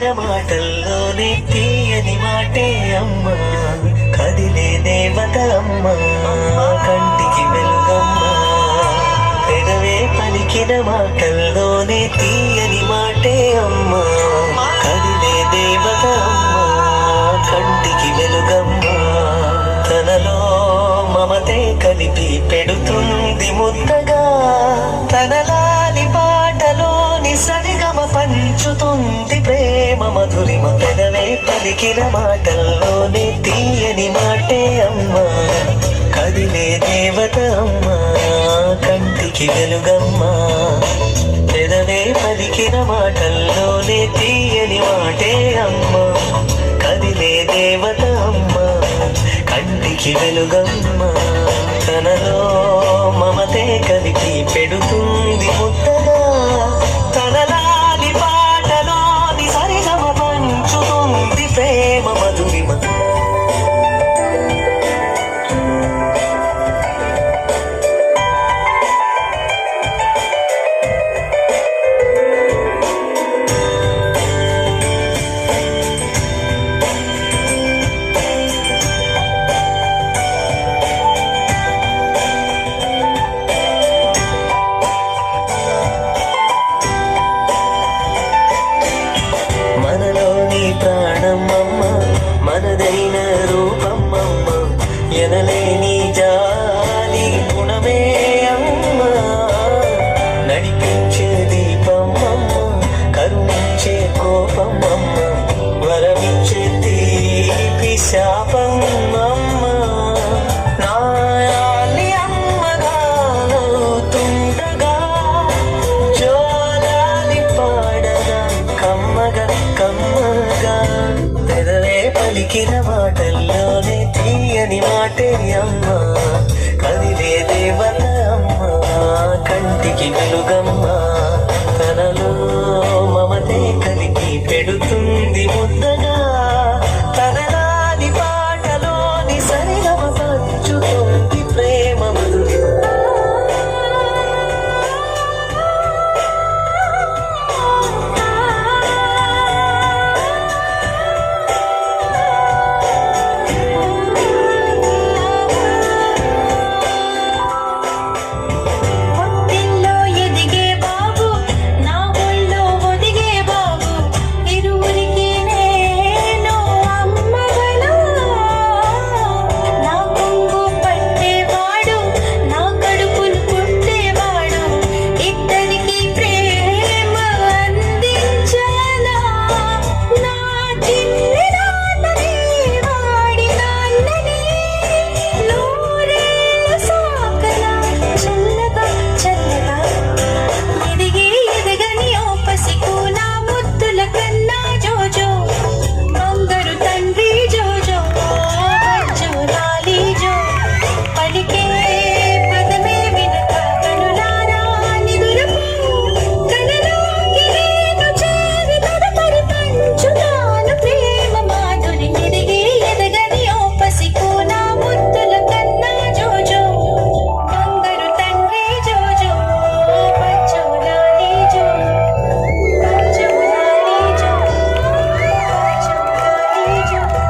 మాటల్లోనే తీయని మాటే అమ్మా, కదిలే దేవత అమ్మా, కంటికి వెలుగమ్మా. పెదవే పలికిన మాటల్లోనే తీయని మాటే అమ్మా, కదిలే దేవత అమ్మా, కంటికి వెలుగమ్మా. తనలో మమతే కలిపి పెడుతుంది ముద్దగా, తనలాని పాటలోని సరిగమ పంచుతుంది ప్రేమ మధురిమ. పెదవే పలికిన మాటల్లోనే తీయని మాటే అమ్మా, కదిలే దేవత అమ్మా, కంటికి వెలుగమ్మా. పెదవే పలికిన మాటల్లోనే తీయని మాటే అమ్మా, కదిలే దేవత అమ్మా, కంటికి వెలుగమ్మా. తనలో మమతే కలిపి పెడుతుంది ముద్దగా, తనలాని పాటలోని సరిగమ పంచుతుంది ప్రేమ మధురిమ. ప్రాణమమ్మ, మనదైన రూపమ్మమ్మ, ఎనలేని జాలి గుణమే అమ్మ. నడిపించే దీపమ్మమ్మ, కరుణించే కోపమ్మమ్మ, వరమిచ్చే తీపి శాపమ్మమ్మ. నాయాలి అమ్మగా అవుతుండగా, జోలాలి పాడగా కమ్మగా కమ్మగా. పెదవే పలికిన మాటల్లోనే తీయని మాటే అమ్మా, కదిలే దేవత అమ్మా, కంటికి వెలుగమ్మా. తనలో